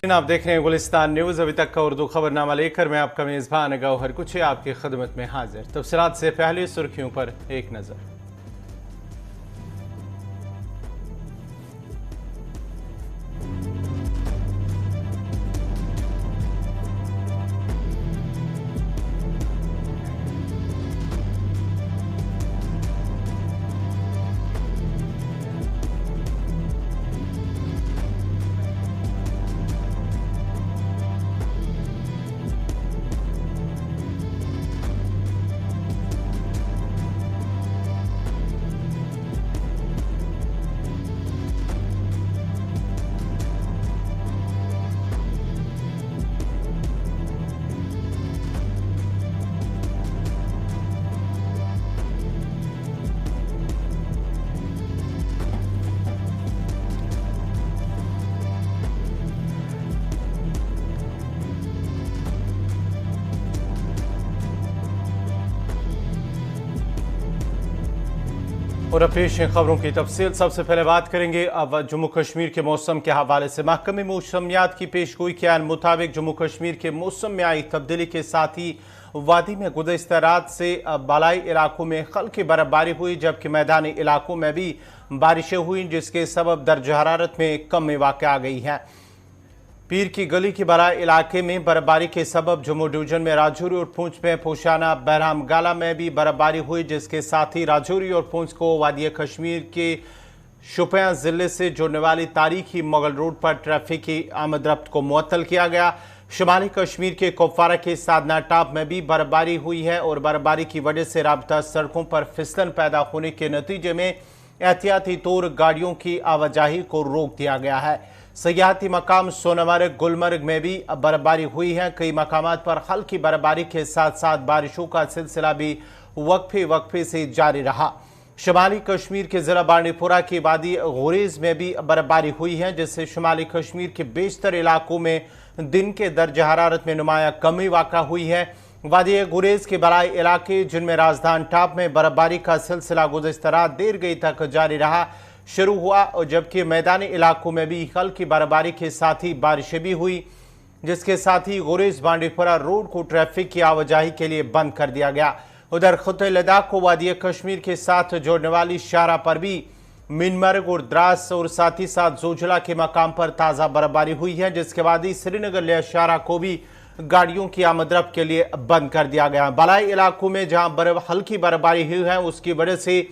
आप देख रहे हैं गुलिस्तान न्यूज़। अभी तक का उर्दू खबरनामा लेकर मैं आपका मेज़बान गौहर कुछ आपकी खिदमत में हाजिर। तफसीलात से पहले सुर्खियों पर एक नज़र। और अब पेश है खबरों की तफसील। सबसे पहले बात करेंगे अब जम्मू कश्मीर के मौसम के हवाले से। महकमे मौसमियात की पेशगोई के मुताबिक जम्मू कश्मीर के मौसम में आई तब्दीली के साथ ही वादी में गुज़श्ता रात से बालाई इलाकों में हल्की बर्फबारी हुई, जबकि मैदानी इलाकों में भी बारिशें हुई, जिसके सबब दर्ज हरारत में कमी वाक़ आ गई है। पीर की गली के बराह इलाके में बर्फबारी के सबब जम्मू डिवीजन में राजौरी और पूंछ में पोशाना बहराम गाला में भी बर्फबारी हुई, जिसके साथ ही राजौरी और पूंछ को वादी कश्मीर के शुपियां जिले से जोड़ने वाली तारीखी मुगल रोड पर ट्रैफिक की आमद रफ्त को मुअत्तल किया गया। शुमाली कश्मीर के कुपवारा के साधना टॉप में भी बर्फबारी हुई है और बर्फबारी की वजह से राबता सड़कों पर फिसलन पैदा होने के नतीजे में एहतियाती तौर गाड़ियों की आवाजाही को रोक दिया गया है। सयाहती मकाम सोनमर्ग गुलमर्ग में भी बर्फबारी हुई है। कई मकामात पर हल्की बर्फबारी के साथ साथ बारिशों का सिलसिला भी वक्फे से जारी रहा। शुमाली कश्मीर के जिला बांडीपुरा की वादी गुरेज में भी बर्फबारी हुई है, जिससे शुमाली कश्मीर के बेशतर इलाकों में दिन के दर्ज हरारत में नुमाया कमी वाक़ा हुई है। वादी गुरेज के बराई इलाके जिनमें राजधान टॉप में बर्फबारी का सिलसिला गुज़श्ता रात देर गई तक जारी रहा शुरू हुआ, और जबकि मैदानी इलाकों में भी हल्की बर्फबारी के साथ ही बारिशें भी हुई, जिसके साथ ही गुरेज बांडीपुरा रोड को ट्रैफिक की आवाजाही के लिए बंद कर दिया गया। उधर खुद लद्दाख को वादी कश्मीर के साथ जोड़ने वाली शाहरा पर भी मिनमर्ग और द्रास और साथ ही साथ जोजिला के मकाम पर ताज़ा बर्फबारी हुई है, जिसके बाद ही श्रीनगर ले शाहरा को भी गाड़ियों की आमदरफ्त के लिए बंद कर दिया गया। बलाई इलाकों में जहां हल्की बर्फबारी हुई है, उसकी वजह से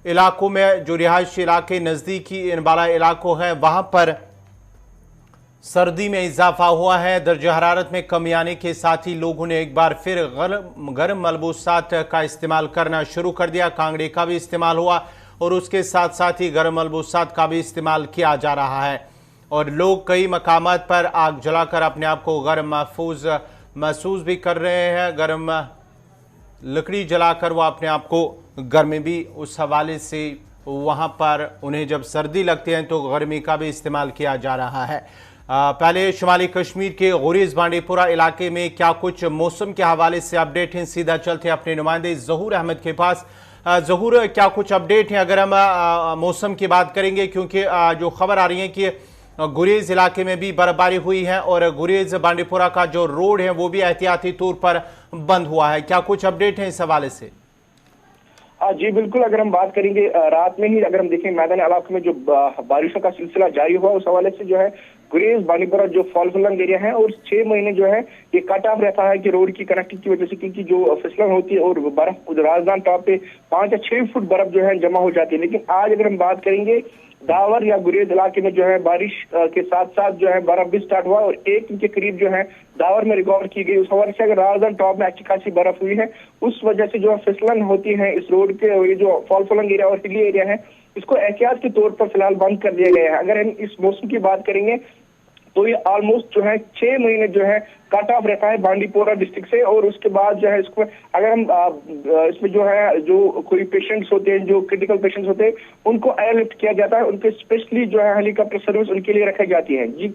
इलाकों में जो रिहायशी इलाके नज़दीकी इन बाला इलाकों हैं वहां पर सर्दी में इजाफा हुआ है। दर्ज हरारत में कमी आने के साथ ही लोगों ने एक बार फिर गर्म मलबूसात का इस्तेमाल करना शुरू कर दिया। कांगड़े का भी इस्तेमाल हुआ और उसके साथ साथ ही गर्म मलबूसात का भी इस्तेमाल किया जा रहा है, और लोग कई मकामात पर आग जलाकर अपने आप को गर्म महसूस भी कर रहे हैं। गर्म लकड़ी जलाकर वो अपने आप को गर्मी भी उस हवाले से वहाँ पर उन्हें जब सर्दी लगती है तो गर्मी का भी इस्तेमाल किया जा रहा है। पहले शुमाली कश्मीर के गुरेज बांडीपुरा इलाके में क्या कुछ मौसम के हवाले से अपडेट हैं, सीधा चलते हैं अपने नुमाइंदे ज़हूर अहमद के पास। ज़हूर, क्या कुछ अपडेट हैं अगर हम मौसम की बात करेंगे, क्योंकि जो खबर आ रही है कि गुरेज इलाके में भी बर्फबारी हुई है और गुरेज बांडीपुरा का जो रोड है वो भी एहतियाती तौर पर बंद हुआ है। क्या कुछ अपडेट है इस हवाले से? जी बिल्कुल, अगर हम बात करेंगे रात में ही अगर हम देखें मैदानी इलाकों में जो बारिशों का सिलसिला जारी हुआ, उस हवाले से जो है गुरेज बांडीपुरा जो फॉल्सलंग एरिया है और 6 महीने जो है ये कट ऑफ रहता है कि रोड की कनेक्टिविटी की वजह से, क्योंकि जो फिसलन होती है और बर्फ राजधान टॉप पे 5 या 6 फुट बर्फ जो है जमा हो जाती है। लेकिन आज अगर हम बात करेंगे दावर या गुरेज इलाके में जो है बारिश के साथ साथ जो है बर्फ भी स्टार्ट हुआ और 1 इंच के करीब जो है दावर में रिकॉर्ड की गई। उस हवाले से अगर राजधान टॉप में अच्छी खासी बर्फ हुई है, उस वजह से जो फिसलन होती है इस रोड के, ये जो फॉल्सलंग एरिया और हिली एरिया है इसको एहतियात के तौर पर फिलहाल बंद कर दिया गया है। अगर हम इस मौसम की बात करेंगे तो ये ऑलमोस्ट जो है 6 महीने जो है कट ऑफ रहता है बांडीपोरा डिस्ट्रिक्ट से, और उसके बाद जो है इसको अगर हम इसमें जो है जो कोई पेशेंट्स होते हैं, जो क्रिटिकल पेशेंट्स होते हैं, उनको एयरलिफ्ट किया जाता है, उनके स्पेशली जो है हेलीकॉप्टर सर्विस उनके लिए रखी जाती है। जी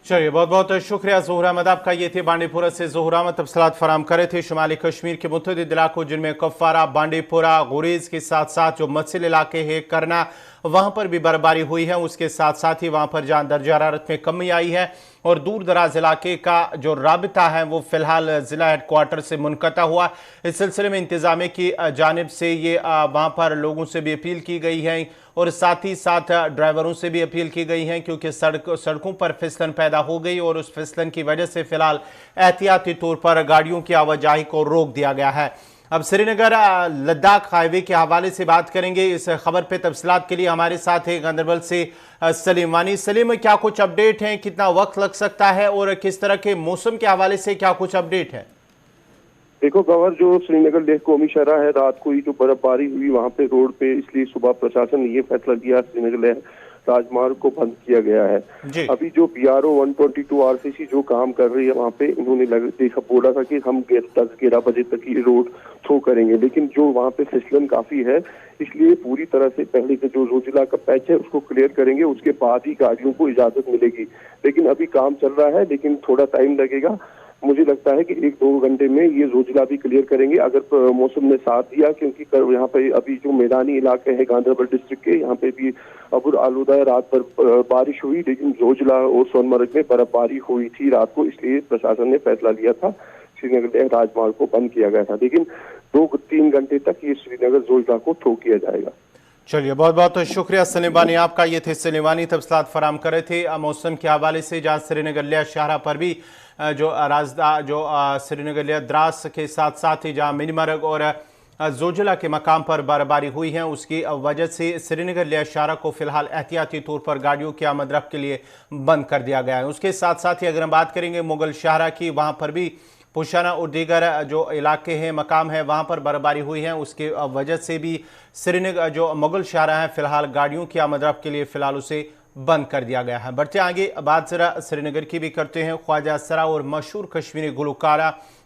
चलिए, बहुत बहुत शुक्रिया ज़हूर अहमद आपका। ये थे बांडीपुरा से ज़हूर अहमद तफसीलात फराम करे थे। शुमाली कश्मीर के मुतअद्दिद इलाकों जिनमें कुपवारा, बांडीपुरा, गुरेज के साथ साथ जो मस्जिद इलाके हैं, करना वहां पर भी बर्फबारी हुई है। उसके साथ साथ ही वहां पर जहां दर्जा हरारत में कमी आई है और दूर दराज इलाके का जो राबिता है वो फिलहाल जिला हेडक्वार्टर से मुनक़ता हुआ। इस सिलसिले में इंतजामिया की जानिब से ये वहां पर लोगों से भी अपील की गई है और साथ ही साथ ड्राइवरों से भी अपील की गई है, क्योंकि सड़कों पर फिसलन पैदा हो गई और उस फिसलन की वजह से फिलहाल एहतियाती तौर पर गाड़ियों की आवाजाही को रोक दिया गया है। अब श्रीनगर लद्दाख हाईवे के हवाले से बात करेंगे। इस खबर पे तफसीलात के लिए हमारे साथ है गांधरबल से सलीम वानी। सलीम, क्या कुछ अपडेट है, कितना वक्त लग सकता है और किस तरह के मौसम के हवाले से क्या कुछ अपडेट है? देखो गवर, जो श्रीनगर लेह कौमी शहरा है, रात को ही जो बर्फबारी हुई वहां पे रोड पे, इसलिए सुबह प्रशासन ने ये फैसला लिया श्रीनगर लेह राजमार्ग को बंद किया गया है। अभी जो BRO 122 RCC जो काम कर रही है वहां पे, इन्होंने देखा बोला था कि हम 10-11 बजे तक ये रोड थ्रो करेंगे, लेकिन जो वहां पे फिसलन काफी है इसलिए पूरी तरह से पहले के जो रोजिला का पैच है उसको क्लियर करेंगे, उसके बाद ही गाड़ियों को इजाजत मिलेगी। लेकिन अभी काम चल रहा है, लेकिन थोड़ा टाइम लगेगा। मुझे लगता है कि 1-2 घंटे में ये रोजिला भी क्लियर करेंगे अगर मौसम ने साथ दिया, क्योंकि यहाँ पे अभी जो मैदानी इलाके हैं गांधरबल डिस्ट्रिक्ट के, यहाँ पे भी अबुर आलूदा है। रात भर बारिश हुई, लेकिन जोजिला और सोनमर्ग में बर्फबारी हुई थी रात को, इसलिए प्रशासन ने फैसला लिया था श्रीनगर लेह राजमार्ग को बंद किया गया था। लेकिन 2-3 घंटे तक ये श्रीनगर जोजिला को थ्रो किया जाएगा। चलिए, बहुत बहुत शुक्रिया सलीमानी आपका। ये थे सलीमानी तफसीलात फराम कर रहे थे मौसम के हवाले से, जहाँ श्रीनगर लिया शाहरा पर भी जो श्रीनगर लिया द्रास के साथ साथ ही जहाँ मिनीमर्ग और जोजिला के मकाम पर बर्फबारी हुई है, उसकी वजह से श्रीनगर लिया शाहरा को फिलहाल एहतियाती तौर पर गाड़ियों की आमद रफ्त के लिए बंद कर दिया गया है। उसके साथ साथ ही अगर हम बात करेंगे मुगल शाहरा की, वहाँ पर भी पुशाना और दीगर जो इलाके हैं मकाम है वहाँ पर बर्फबारी हुई है, उसके वजह से भी श्रीनगर जो मुगल शाहरा है फिलहाल गाड़ियों की आमद रफ्त के लिए फिलहाल उसे बंद कर दिया गया है। बढ़ते आगे बात जरा श्रीनगर की भी करते हैं। ख्वाजा असरा और मशहूर कश्मीरी गुलकार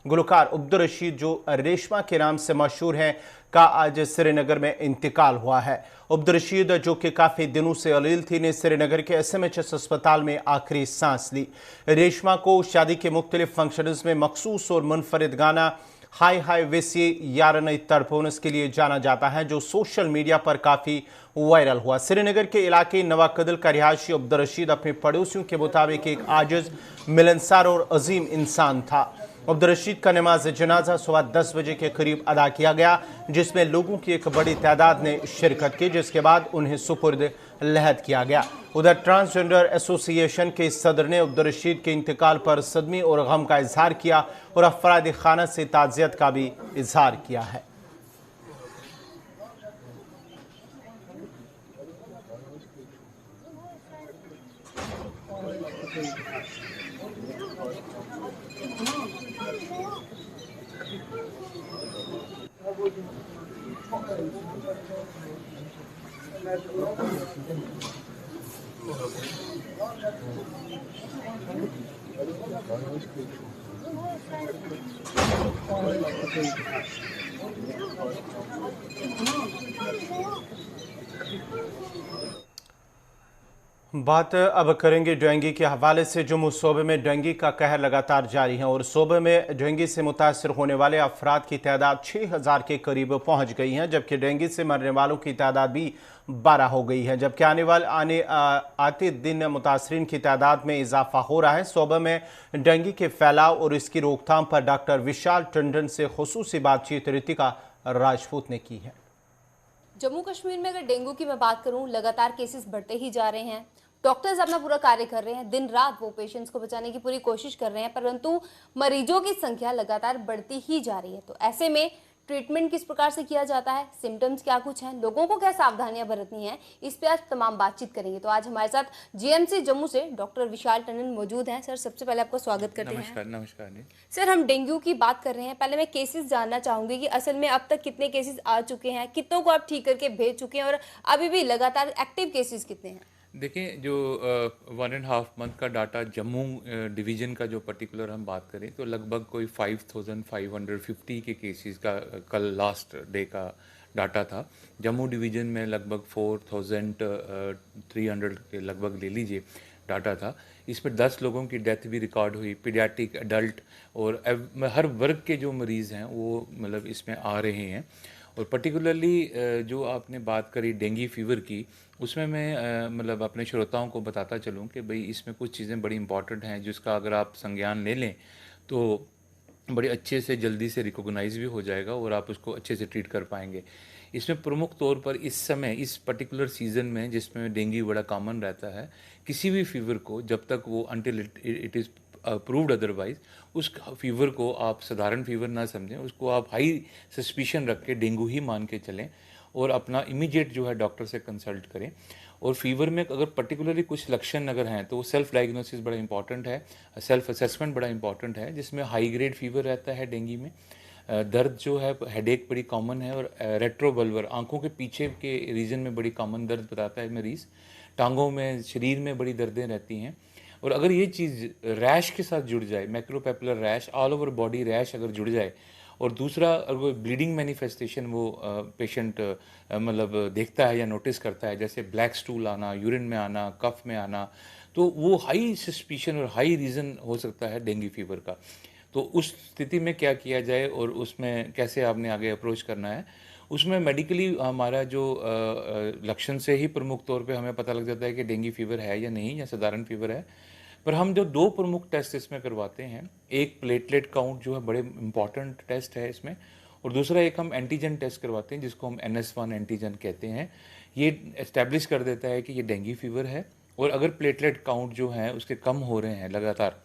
अब्दुल रशीद जो रेशमा के नाम से मशहूर हैं का आज श्रीनगर में इंतकाल हुआ है। अब्दुल रशीद जो कि काफ़ी दिनों से अलील थी ने श्रीनगर के SMHS अस्पताल में आखिरी सांस ली। रेशमा को शादी के मुख्तलिफ फंक्शंस में मखसूस और मुनफरिद गाना हाय हाय वैसे यारन तड़पोनस के लिए जाना जाता है, जो सोशल मीडिया पर काफ़ी वायरल हुआ। श्रीनगर के इलाके नवाकदल का रिहायशी अब्दुल रशीद अपने पड़ोसियों के मुताबिक एक आजिज, मिलनसार और अजीम इंसान था। अब्दुल रशीद का नमाज जनाजा सुबह 10 बजे के करीब अदा किया गया, जिसमें लोगों की एक बड़ी तादाद ने शिरकत की, जिसके बाद उन्हें सुपुर्द लहद किया गया। उधर ट्रांसजेंडर एसोसिएशन के सदर ने अब्दुल रशीद के इंतकाल पर सदमे और गम का इजहार किया और अफराद खाना से ताज़ियत का भी इजहार किया है। बात अब करेंगे डेंगू के हवाले से। जम्मू सूबे में डेंगू का कहर लगातार जारी है और सूबे में डेंगू से मुतासर होने वाले अफराद की तादाद 6000 के करीब पहुंच गई है, जबकि डेंगू से मरने वालों की तादाद भी 12 हो गई है, जबकि आते दिन मुतासरीन की तादाद में इजाफा हो रहा है। सूबे में डेंगू के फैलाव और इसकी रोकथाम पर डॉक्टर विशाल टंडन से खुसूसी बातचीत रितिका राजपूत ने की है। जम्मू कश्मीर में अगर डेंगू की मैं बात करूं, लगातार केसेस बढ़ते ही जा रहे हैं। डॉक्टर्स अपना पूरा कार्य कर रहे हैं, दिन रात वो पेशेंट्स को बचाने की पूरी कोशिश कर रहे हैं, परंतु मरीजों की संख्या लगातार बढ़ती ही जा रही है। तो ऐसे में ट्रीटमेंट किस प्रकार से किया जाता है, सिम्टम्स क्या कुछ हैं, लोगों को क्या सावधानियां बरतनी हैं, इस पे आज तमाम बातचीत करेंगे। तो आज हमारे साथ GMC जम्मू से डॉक्टर विशाल टंडन मौजूद हैं। सर, सबसे पहले आपका स्वागत करते हैं। नमस्कार। नमस्कार जी। सर, हम डेंगू की बात कर रहे हैं, पहले मैं केसेस जानना चाहूंगी कि असल में अब तक कितने केसेस आ चुके हैं, कितनों को आप ठीक करके भेज चुके हैं और अभी भी लगातार एक्टिव केसेस कितने हैं? देखिए, जो 1.5 मंथ का डाटा जम्मू डिवीज़न का जो पर्टिकुलर हम बात करें तो लगभग कोई 5550 के केसेस का कल लास्ट डे का डाटा था। जम्मू डिवीज़न में लगभग 4300 के लगभग ले लीजिए डाटा था। इसमें 10 लोगों की डेथ भी रिकॉर्ड हुई, पीडियाट्रिक, एडल्ट और हर वर्ग के जो मरीज़ हैं वो मतलब इसमें आ रहे हैं। और पर्टिकुलरली जो आपने बात करी डेंगू फीवर की, उसमें मैं मतलब अपने श्रोताओं को बताता चलूँ कि भाई इसमें कुछ चीज़ें बड़ी इंपॉर्टेंट हैं जिसका अगर आप संज्ञान ले लें तो बड़े अच्छे से जल्दी से रिकॉग्नाइज भी हो जाएगा और आप उसको अच्छे से ट्रीट कर पाएंगे। इसमें प्रमुख तौर पर इस समय इस पर्टिकुलर सीज़न में जिसमें डेंगू बड़ा कॉमन रहता है, किसी भी फीवर को जब तक वो until it is approved otherwise उस फीवर को आप साधारण फीवर ना समझें, उसको आप हाई सस्पिशन रख के डेंगू ही मान के चलें और अपना इमीडिएट जो है डॉक्टर से कंसल्ट करें। और फीवर में अगर पर्टिकुलरली कुछ लक्षण अगर हैं तो सेल्फ डायग्नोसिस बड़ा इंपॉर्टेंट है, सेल्फ असेसमेंट बड़ा इंपॉर्टेंट है, जिसमें हाई ग्रेड फीवर रहता है डेंगू में। दर्द जो है हेडेक बड़ी कॉमन है और रेट्रोबल्वर आंखों के पीछे के रीजन में बड़ी कॉमन दर्द बताता है मरीज़। टांगों में शरीर में बड़ी दर्दें रहती हैं। और अगर ये चीज़ रैश के साथ जुड़ जाए, maculopapular rash, all over body rash अगर जुड़ जाए, और दूसरा अगर ब्लीडिंग मैनिफेस्टेशन वो पेशेंट मतलब देखता है या नोटिस करता है, जैसे ब्लैक स्टूल आना, यूरिन में आना, कफ में आना, तो वो हाई सस्पिशन और हाई रीज़न हो सकता है डेंगू फीवर का। तो उस स्थिति में क्या किया जाए और उसमें कैसे आपने आगे अप्रोच करना है, उसमें मेडिकली हमारा जो लक्षण से ही प्रमुख तौर पे हमें पता लग जाता है कि डेंगू फीवर है या नहीं, या साधारण फीवर है। पर हम जो दो प्रमुख टेस्ट इसमें करवाते हैं, एक प्लेटलेट काउंट जो है बड़े इंपॉर्टेंट टेस्ट है इसमें, और दूसरा एक हम एंटीजन टेस्ट करवाते हैं जिसको हम NS1 एंटीजन कहते हैं। ये एस्टैब्लिश कर देता है कि ये डेंगू फीवर है, और अगर प्लेटलेट काउंट जो है उसके कम हो रहे हैं लगातार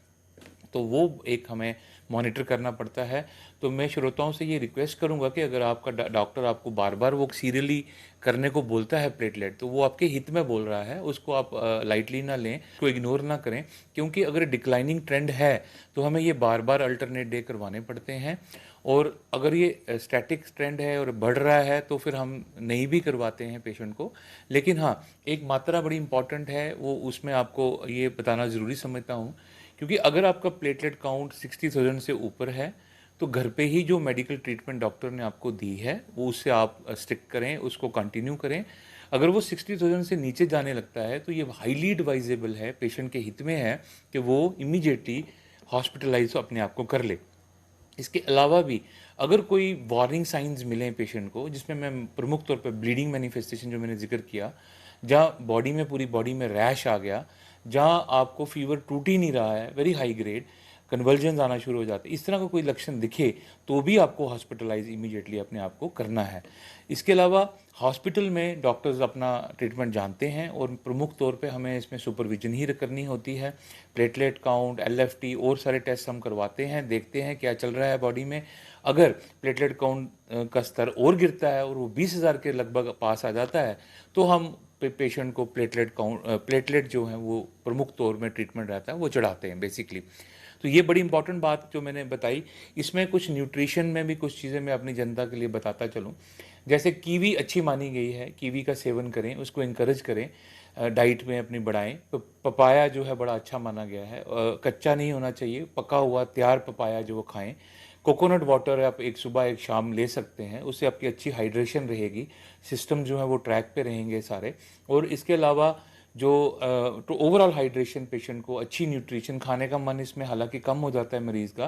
तो वो एक हमें मॉनिटर करना पड़ता है। तो मैं श्रोताओं से ये रिक्वेस्ट करूंगा कि अगर आपका डॉक्टर आपको बार बार वो सीरियली करने को बोलता है प्लेटलेट, तो वो आपके हित में बोल रहा है, उसको आप लाइटली ना लें, उसको इग्नोर ना करें, क्योंकि अगर डिक्लाइनिंग ट्रेंड है तो हमें ये बार बार अल्टरनेट डे करवाने पड़ते हैं। और अगर ये स्टैटिक ट्रेंड है और बढ़ रहा है तो फिर हम नहीं भी करवाते हैं पेशेंट को। लेकिन हाँ, एक मात्रा बड़ी इंपॉर्टेंट है, वो उसमें आपको ये बताना ज़रूरी समझता हूँ, क्योंकि अगर आपका प्लेटलेट काउंट 60,000 से ऊपर है तो घर पे ही जो मेडिकल ट्रीटमेंट डॉक्टर ने आपको दी है वो उससे आप स्टिक करें, उसको कंटिन्यू करें। अगर वो 60,000 से नीचे जाने लगता है तो ये हाईली एडवाइजेबल है, पेशेंट के हित में है कि वो इमीडिएटली हॉस्पिटलाइज अपने आप को कर ले। इसके अलावा भी अगर कोई वार्निंग साइंस मिलें पेशेंट को, जिसमें मैं प्रमुख तौर पर ब्लीडिंग मैनिफेस्टेशन जो मैंने जिक्र किया, जहाँ बॉडी में पूरी बॉडी में रैश आ गया, जहाँ आपको फीवर टूट ही नहीं रहा है, वेरी हाई ग्रेड, कन्वर्जन आना शुरू हो जाते, इस तरह का कोई लक्षण दिखे तो भी आपको हॉस्पिटलाइज इमीडिएटली अपने आप को करना है। इसके अलावा हॉस्पिटल में डॉक्टर्स अपना ट्रीटमेंट जानते हैं और प्रमुख तौर पे हमें इसमें सुपरविजन ही करनी होती है। प्लेटलेट काउंट, LFT और सारे टेस्ट हम करवाते हैं, देखते हैं क्या चल रहा है बॉडी में। अगर प्लेटलेट काउंट का स्तर और गिरता है और वो 20,000 के लगभग पास आ जाता है तो हम पेशेंट को प्लेटलेट जो है वो प्रमुख तौर में ट्रीटमेंट रहता है वो चढ़ाते हैं बेसिकली। तो ये बड़ी इंपॉर्टेंट बात जो मैंने बताई। इसमें कुछ न्यूट्रिशन में भी कुछ चीज़ें मैं अपनी जनता के लिए बताता चलूँ। जैसे कीवी अच्छी मानी गई है, कीवी का सेवन करें, उसको इंकरेज करें, डाइट में अपनी बढ़ाएं। तो पपाया जो है बड़ा अच्छा माना गया है, कच्चा नहीं होना चाहिए, पका हुआ तैयार पपाया जो वो खाएं। कोकोनट वाटर आप एक सुबह एक शाम ले सकते हैं, उससे आपकी अच्छी हाइड्रेशन रहेगी, सिस्टम जो है वो ट्रैक पे रहेंगे सारे। और इसके अलावा जो तो ओवरऑल हाइड्रेशन, पेशेंट को अच्छी न्यूट्रिशन, खाने का मन इसमें हालांकि कम हो जाता है मरीज़ का,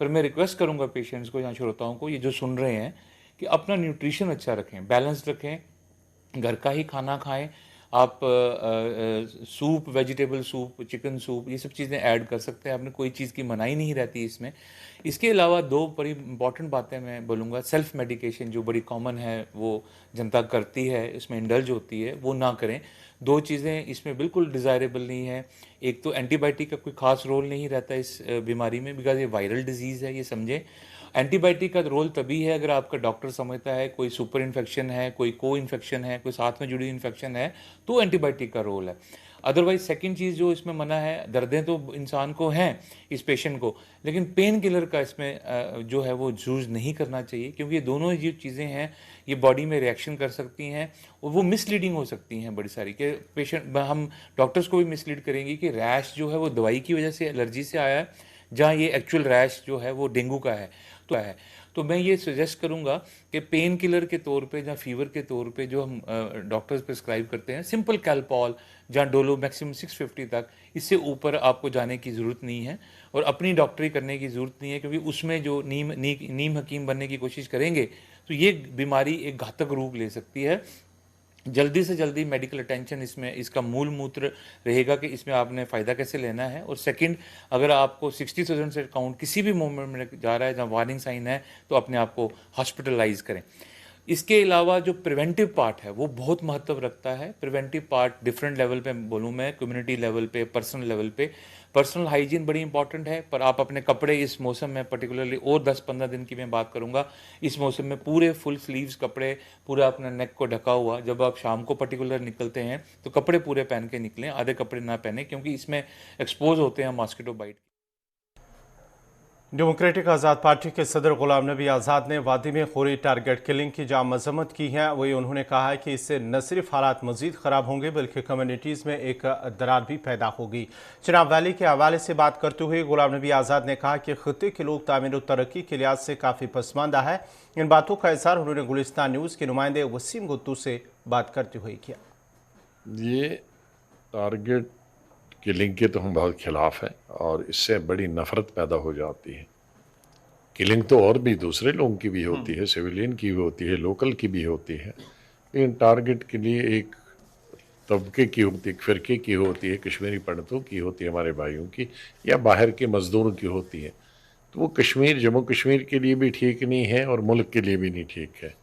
पर मैं रिक्वेस्ट करूंगा पेशेंट्स को या श्रोताओं को, ये जो सुन रहे हैं, कि अपना न्यूट्रिशन अच्छा रखें, बैलेंस्ड रखें, घर का ही खाना खाएं। आप soup, vegetable soup, chicken soup, ये सब चीज़ें ऐड कर सकते हैं, आपने कोई चीज़ की मनाही नहीं रहती इसमें। इसके अलावा दो बड़ी इंपॉर्टेंट बातें मैं बोलूँगा। सेल्फ मेडिकेशन जो बड़ी कॉमन है वो जनता करती है, इसमें इंडल्ज होती है, वो ना करें। दो चीज़ें इसमें बिल्कुल डिज़ायरेबल नहीं है। एक तो एंटीबायोटिक का कोई खास रोल नहीं रहता इस बीमारी में, बिकॉज ये वायरल डिजीज़ है, ये समझें। एंटीबायोटिक का रोल तभी है अगर आपका डॉक्टर समझता है कोई सुपर इन्फेक्शन है, कोई को इन्फेक्शन है, कोई साथ में जुड़ी इन्फेक्शन है, तो एंटीबायोटिक का रोल है। अदरवाइज सेकंड चीज़ जो इसमें मना है, दर्दें तो इंसान को हैं इस पेशेंट को, लेकिन पेन किलर का इसमें जो है वो यूज़ नहीं करना चाहिए, क्योंकि ये दोनों जो चीज़ें हैं ये बॉडी में रिएक्शन कर सकती हैं और वो मिसलीडिंग हो सकती हैं बड़ी सारी, कि पेशेंट, हम डॉक्टर्स को भी मिसलीड करेंगी कि रैश जो है वो दवाई की वजह से, एलर्जी से आया है, जहाँ ये एक्चुअल रैश जो है वो डेंगू का है। तो मैं ये सजेस्ट करूंगा कि पेन किलर के तौर पे या फीवर के तौर पे जो हम डॉक्टर्स प्रिस्क्राइब करते हैं, सिंपल कैलपॉल जहाँ डोलो मैक्सिमम 650 तक, इससे ऊपर आपको जाने की ज़रूरत नहीं है और अपनी डॉक्टरी करने की ज़रूरत नहीं है, क्योंकि उसमें जो नीम हकीम बनने की कोशिश करेंगे तो ये बीमारी एक घातक रूप ले सकती है। जल्दी से जल्दी मेडिकल अटेंशन इसमें इसका मूल मूत्र रहेगा कि इसमें आपने फ़ायदा कैसे लेना है। और सेकंड, अगर आपको 60,000 से काउंट किसी भी मोमेंट में जा रहा है जहाँ वार्निंग साइन है तो अपने आप को हॉस्पिटलाइज करें। इसके अलावा जो प्रिवेंटिव पार्ट है वो बहुत महत्व रखता है। प्रिवेंटिव पार्ट डिफरेंट लेवल पे बोलूँ मैं, कम्युनिटी लेवल पे, पर्सनल लेवल पे। पर्सनल हाइजीन बड़ी इंपॉर्टेंट है, पर आप अपने कपड़े इस मौसम में पर्टिकुलरली, और 10-15 दिन की मैं बात करूंगा, इस मौसम में पूरे फुल स्लीव्स कपड़े, पूरा अपना नेक को ढका हुआ, जब आप शाम को पर्टिकुलर निकलते हैं तो कपड़े पूरे पहन के निकलें, आधे कपड़े ना पहने, क्योंकि इसमें एक्सपोज होते हैं मॉस्किटो बाइट। डेमोक्रेटिक आज़ाद पार्टी के सदर गुलाम नबी आज़ाद ने वादी में खोरी टारगेट किलिंग की जहाँ मजम्मत की है, वही उन्होंने कहा है कि इससे न सिर्फ हालात मजीद ख़राब होंगे बल्कि कम्युनिटीज़ में एक दरार भी पैदा होगी। चिनाब वैली के हवाले से बात करते हुए गुलाम नबी आज़ाद ने कहा कि खत्े के लोग तामीर और तरक्की के लिहाज से काफ़ी पसमानदा है। इन बातों का इज़हार उन्होंने गुलिस्तान न्यूज़ के नुमाइंदे वसीम गुत्तू से बात करते हुए किया। ये टारगेट किलिंग के तो हम बहुत खिलाफ हैं और इससे बड़ी नफरत पैदा हो जाती है। किलिंग तो और भी दूसरे लोगों की भी होती है, सिविलियन की भी होती है, लोकल की भी होती है, लेकिन टारगेट के लिए एक तबके की होती है, एक फ़िरके की होती है, कश्मीरी पंडितों की होती है, हमारे भाइयों की, या बाहर के मज़दूरों की होती है। तो वो कश्मीर, जम्मू कश्मीर के लिए भी ठीक नहीं है और मुल्क के लिए भी नहीं ठीक है,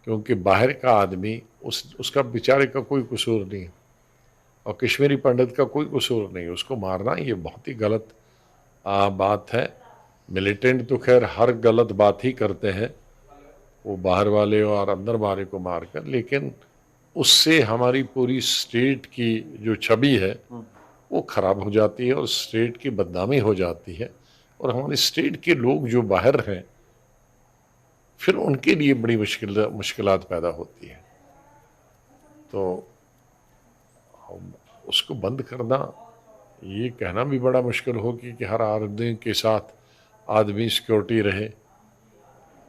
क्योंकि बाहर का आदमी उसका बेचारे का कोई कसूर नहीं है और कश्मीरी पंडित का कोई कसूर नहीं है, उसको मारना ये बहुत ही गलत बात है। मिलिटेंट तो खैर हर गलत बात ही करते हैं, वो बाहर वाले और अंदर वाले को मारकर, लेकिन उससे हमारी पूरी स्टेट की जो छवि है वो ख़राब हो जाती है और स्टेट की बदनामी हो जाती है और हमारी स्टेट के लोग जो बाहर हैं फिर उनके लिए बड़ी मुश्किलात पैदा होती है। तो उसको बंद करना, ये कहना भी बड़ा मुश्किल होगी कि हर आदमी के साथ आदमी सिक्योरिटी रहे।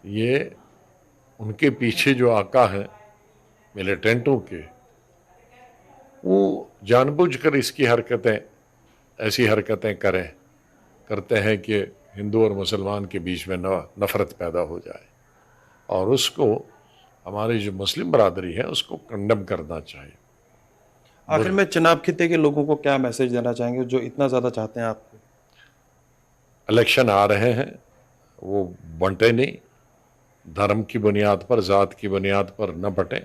ये उनके पीछे जो आका हैं मिलिटेंटों के, वो जानबूझकर इसकी हरकतें, ऐसी हरकतें करते हैं कि हिंदू और मुसलमान के बीच में नफ़रत पैदा हो जाए, और उसको हमारी जो मुस्लिम बरादरी है उसको कंडम करना चाहिए। आखिर में चिनाब खित्ते के लोगों को क्या मैसेज देना चाहेंगे जो इतना ज़्यादा चाहते हैं आपको? इलेक्शन आ रहे हैं, वो बंटे नहीं, धर्म की बुनियाद पर, ज़ात की बुनियाद पर न बटें।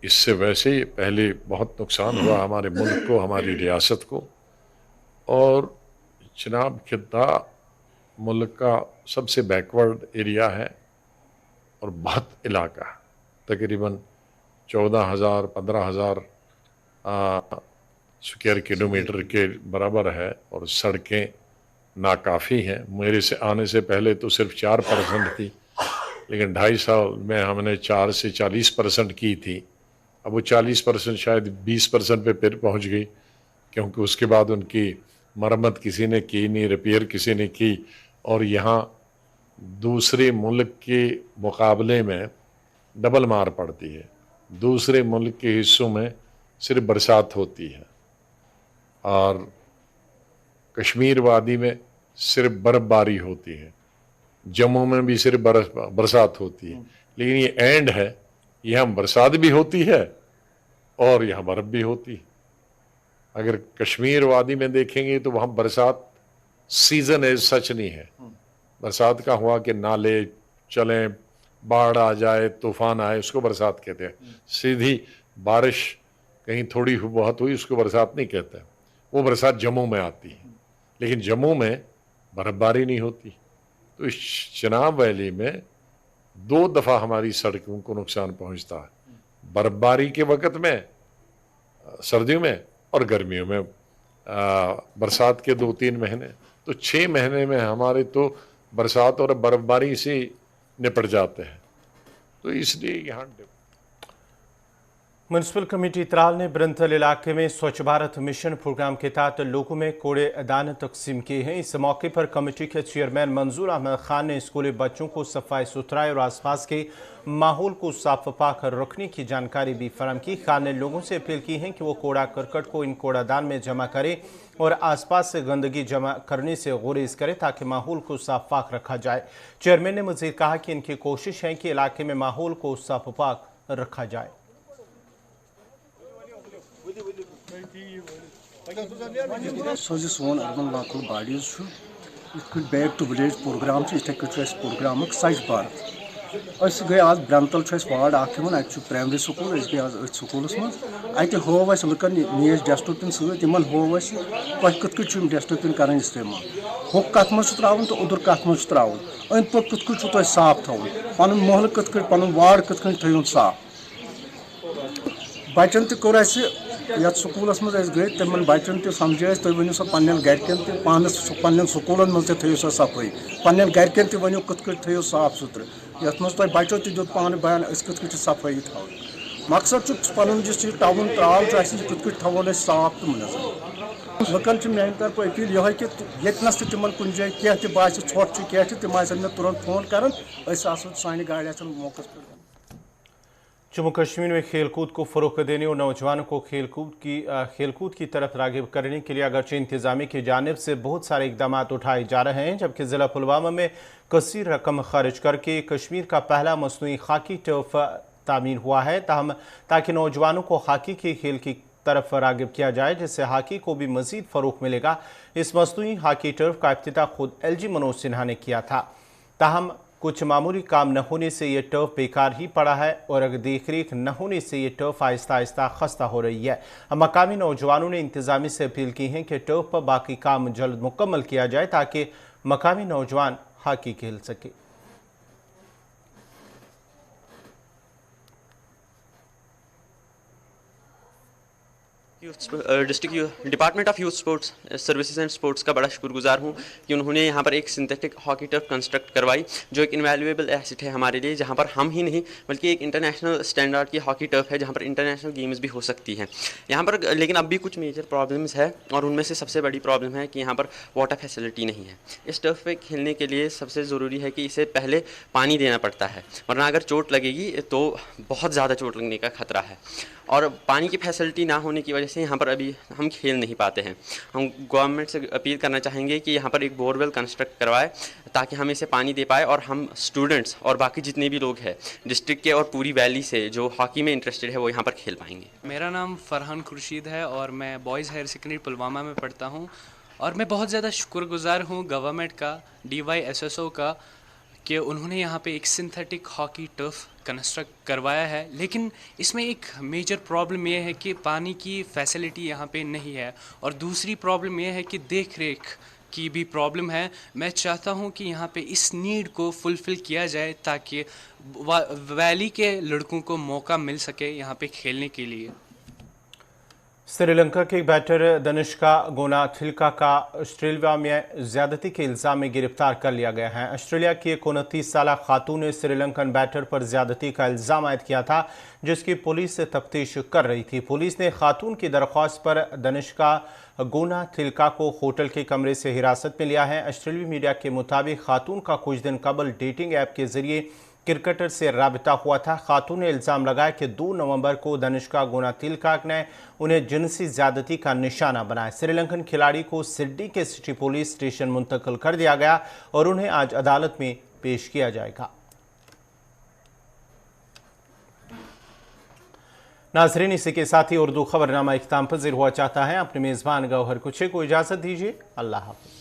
इससे वैसे ही पहले बहुत नुकसान हुआ हमारे मुल्क को, हमारी रियासत को, और चिनाब खित्ता मुल्क का सबसे बैकवर्ड एरिया है और बहुत इलाका, तकरीबन 14,000-15,000 स्क्वायर किलोमीटर के बराबर है और सड़कें नाकाफ़ी हैं। मेरे से आने से पहले तो सिर्फ 4% थी, लेकिन 2.5 साल में हमने 4 से 40% की थी। अब वो 40% शायद 20% पे फिर पहुंच गई, क्योंकि उसके बाद उनकी मरम्मत किसी ने की नहीं, रिपेयर किसी ने की, और यहाँ दूसरे मुल्क के मुकाबले में डबल मार पड़ती है। दूसरे मुल्क के हिस्सों में सिर्फ बरसात होती है और कश्मीर वादी में सिर्फ बर्फ़बारी होती है, जम्मू में भी सिर्फ बरसात होती है, लेकिन ये एंड है, यहाँ बरसात भी होती है और यहाँ बर्फ़ भी होती है। अगर कश्मीर वादी में देखेंगे तो वहाँ बरसात सीज़न एज सच नहीं है। बरसात का हुआ कि नाले चलें, बाढ़ आ जाए, तूफान आए, उसको बरसात कहते हैं। सीधी बारिश कहीं थोड़ी बहुत हुई उसको बरसात नहीं कहते, वो बरसात जम्मू में आती है, लेकिन जम्मू में बर्फ़बारी नहीं होती। तो इस चिनाब वैली में 2 दफ़ा हमारी सड़कों को नुकसान पहुंचता है, बर्फ़बारी के वक़्त में सर्दियों में और गर्मियों में बरसात के 2-3 महीने। तो 6 महीने में हमारे तो बरसात और बर्फ़बारी से निपट जाते हैं। तो इसलिए यहाँ म्यूनसिपल कमेटी त्राल ने ब्रंथल इलाके में स्वच्छ भारत मिशन प्रोग्राम के तहत लोगों में कूड़ेदान तकसीम किए हैं। इस मौके पर कमेटी के चेयरमैन मंजूर अहमद खान ने स्कूली बच्चों को सफाई सुथराई और आसपास के माहौल को साफ पाक रखने की जानकारी भी फराहम की। खान ने लोगों से अपील की है कि वो कूड़ा करकट को इन कूड़ादान में जमा करें और आसपास से गंदगी जमा करने से गुरेज करें ताकि माहौल को साफ पाक रखा जाए। चेयरमैन ने मजीद कहा कि इनकी कोशिश है कि इलाके में माहौल को साफ पाक रखा जाए। सोन urban local bodies back to village program इथे प्रोग्राम सच भारत गई आज ब्रंतल वार्ड अत प्राइमरी स्कूल गई आज स्कूलस मज अत होव लुकन नीज डस्टबिन सतन होव तुम कत डस्टबिन कर इस्तेमाल हु कत मज त्रावन तो उदर कत मज त्रावन अंद पक कत साफ थवन पन मोहल कत पन वार्ड कत थो साफ बचन तौर ये स्कूलस मज गई तमन बचन समझे तुम वो सो पन्न गरकन पानस पन्न स्कूलन मज थो सो सफाई पन्न गरकन वो कत थो साफ सुथर ये मज तुम बचो दुत पान बयान कत सफाई थो मकसद पन टाउन त्राल कत थोन साफ तो मुनज़म लुकन मेन तरफ अपील ये कि यस तिमन कुछ जाए क्या बास छोट क्या तम मे तुरंत फोन कर सान गाड़ी मौके पर। जम्मू कश्मीर में खेलकूद को फ़रोग़ देने और नौजवानों को खेलकूद की तरफ राग़िब करने के लिए अगरचे इंतज़ामिया की जानिब से बहुत सारे इक़दाम उठाए जा रहे हैं, जबकि ज़िला पुलवामा में कसीर रकम खर्च करके कश्मीर का पहला मसनूई हॉकी टर्फ तामीर हुआ है ताकि नौजवानों को हॉकी के खेल की तरफ राग़िब किया जाए, जिससे हॉकी को भी मज़ीद फ़रोग़ मिलेगा। इस मसनूई हॉकी टर्फ का इफ्तिताह खुद LG मनोज सिन्हा ने किया था। ताहम कुछ मामूली काम न होने से ये टर्फ बेकार ही पड़ा है और अगर देख रेख न होने से ये टर्फ आहिस्ता आहिस्ता खस्ता हो रही है। मकामी नौजवानों ने इंतज़ामिया से अपील की है कि टर्फ पर बाकी काम जल्द मुकम्मल किया जाए ताकि मकामी नौजवान हॉकी खेल सके। District department of youth sports services and sports का बड़ा शुक्रगुजार हूँ कि उन्होंने यहाँ पर एक सिंथेटिक हॉकी टर्फ कंस्ट्रक्ट करवाई, जो एक इनवैल्यूएबल एसेट है हमारे लिए, जहाँ पर हम ही नहीं बल्कि एक इंटरनेशनल स्टैंडर्ड की हॉकी टर्फ है, जहाँ पर इंटरनेशनल गेम्स भी हो सकती हैं यहाँ पर। लेकिन अब भी कुछ मेजर प्रॉब्लम्स है और उनमें से सबसे बड़ी प्रॉब्लम है कि यहाँ पर वाटर फैसिलिटी नहीं है। इस टर्फ पे खेलने के लिए सबसे ज़रूरी है कि इसे पहले पानी देना पड़ता है, वरना अगर चोट लगेगी तो बहुत ज़्यादा चोट लगने का खतरा है। और पानी की फैसिलिटी ना होने की वजह से यहाँ पर अभी हम खेल नहीं पाते हैं। हम गवर्नमेंट से अपील करना चाहेंगे कि यहाँ पर एक बोरवेल कंस्ट्रक्ट करवाए ताकि हम इसे पानी दे पाए और हम स्टूडेंट्स और बाकी जितने भी लोग हैं डिस्ट्रिक्ट के और पूरी वैली से जो हॉकी में इंटरेस्टेड है वो यहाँ पर खेल पाएंगे। मेरा नाम फरहान खुर्शीद है और मैं बॉयज़ हायर सेकेंडरी पुलवामा में पढ़ता हूँ और मैं बहुत ज़्यादा शुक्रगुजार हूँ गवर्नमेंट का, DYSSO का, कि उन्होंने यहाँ पे एक सिंथेटिक हॉकी टर्फ कंस्ट्रक्ट करवाया है। लेकिन इसमें एक मेजर प्रॉब्लम ये है कि पानी की फैसिलिटी यहाँ पे नहीं है और दूसरी प्रॉब्लम ये है कि देख रेख की भी प्रॉब्लम है। मैं चाहता हूँ कि यहाँ पे इस नीड को फुलफ़िल किया जाए ताकि वैली के लड़कों को मौका मिल सके यहाँ पे खेलने के लिए। श्रीलंका के बैटर दनिष्का गोनाथिल्का का ऑस्ट्रेलिया में ज्यादती के इल्ज़ाम में गिरफ्तार कर लिया गया है। ऑस्ट्रेलिया की एक 29 साला खातून ने श्रीलंकन बैटर पर ज्यादती का इल्ज़ाम आयद किया था, जिसकी पुलिस से तफ्तीश कर रही थी। पुलिस ने खातून की दरख्वास्त पर दनिष्का गोनाथिल्का को होटल के कमरे से हिरासत में लिया है। ऑस्ट्रेलियाई मीडिया के मुताबिक खातून का कुछ दिन कबल डेटिंग ऐप के जरिए क्रिकेटर से राबिता हुआ था। खातून ने इल्ज़ाम लगाया कि 2 नवंबर को दनिष्का गोनाथिल्का ने उन्हें जिनसी ज्यादती का निशाना बनाया। श्रीलंकन खिलाड़ी को सिडनी के सिटी पुलिस स्टेशन मुंतकिल कर दिया गया और उन्हें आज अदालत में पेश किया जाएगा। नाज़रीन, इसी के साथ ही उर्दू खबरनामा इख्तिताम पज़ीर हुआ चाहता है। अपने मेज़बान गौहर कुछे को इजाज़त दीजिए। अल्लाह हाफ़िज़।